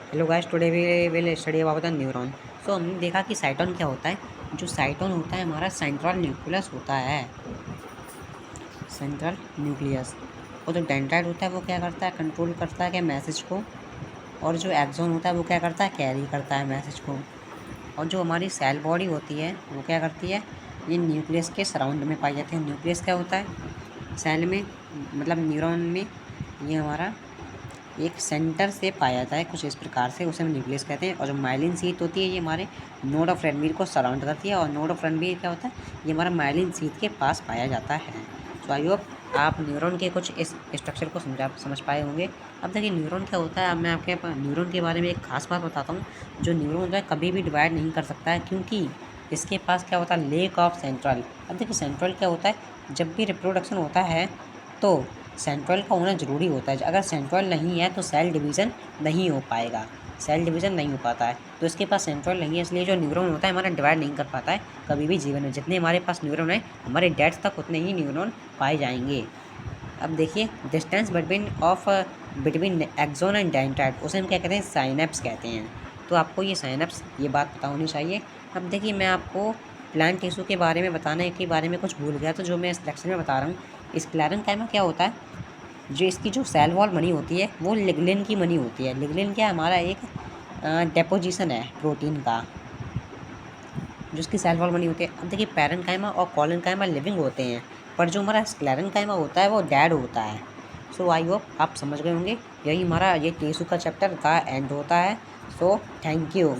Hello guys, today we will study about the neuron. So हमने देखा कि साइटोन क्या होता है। जो साइटोन होता है हमारा सेंट्रल न्यूक्लियस होता है, सेंट्रल न्यूक्लियस। और जो डेंड्राइट होता है वो क्या करता है, कंट्रोल करता है क्या मैसेज को। और जो एक्सॉन होता है वो क्या करता है, कैरी करता है मैसेज को। और जो हमारी सेल बॉडी होती है वो क्या करती है, ये न्यूक्लियस के सराउंड में पाई जाती है। न्यूक्लियस क्या होता है सेल में, मतलब न्यूरॉन में, ये हमारा एक सेंटर से पाया जाता है कुछ इस प्रकार से, उसे हम न्यूक्लियस कहते हैं। और जो माइलिन शीथ होती है ये हमारे नोड ऑफ रणवीर को सराउंड करती है। और नोड ऑफ रणवीर क्या होता है, ये हमारा माइलिन शीथ के पास पाया जाता है। सो आई होप आप न्यूरॉन के कुछ इस स्ट्रक्चर को समझ पाए होंगे। अब देखिए न्यूरॉन क्या होता है। अब मैं आपके न्यूरॉन के बारे में एक खास बात बताता हूँ। जो न्यूरॉन होता है कभी भी डिवाइड नहीं कर सकता है, क्योंकि इसके पास क्या होता है, लेक ऑफ सेंट्रल। अब देखिए सेंट्रल क्या होता है, जब भी रिप्रोडक्शन होता है तो सेंट्रल का होना ज़रूरी होता है। अगर सेंट्रल नहीं है तो सेल डिवीज़न नहीं हो पाएगा, सेल डिवीज़न नहीं हो पाता है। तो इसके पास सेंट्रल नहीं है, इसलिए जो न्यूरॉन होता है हमारा डिवाइड नहीं कर पाता है कभी भी जीवन में। जितने हमारे पास न्यूरॉन है हमारे डेथ तक उतने ही न्यूरॉन पाए जाएंगे। अब देखिए distance between axon and dendrite, उसे हम क्या कहते हैं, साइनेप्स कहते हैं। तो आपको ये साइनेप्स, ये बात पता होनी चाहिए। अब देखिए मैं आपको प्लांट टिश्यू के बारे में बताने के बारे में कुछ भूल गया, तो जो मैं इस लेक्चर में बता रहा हूँ, स्क्लेरेन्काइमा क्या होता है। जो इसकी जो सेल वॉल बनी होती है वो लिग्निन की बनी होती है। लिग्निन क्या हमारा एक डेपोजिशन है प्रोटीन का, जो इसकी सेल वॉल बनी होती है। अब देखिए पैरेन्काइमा और कोलेन्काइमा लिविंग होते हैं, पर जो हमारा स्क्लेरेन्काइमा होता है वो डेड होता है। सो आई होप आप समझ गए होंगे। यही हमारा ये टिश्यू का चैप्टर का एंड होता है। So thank you.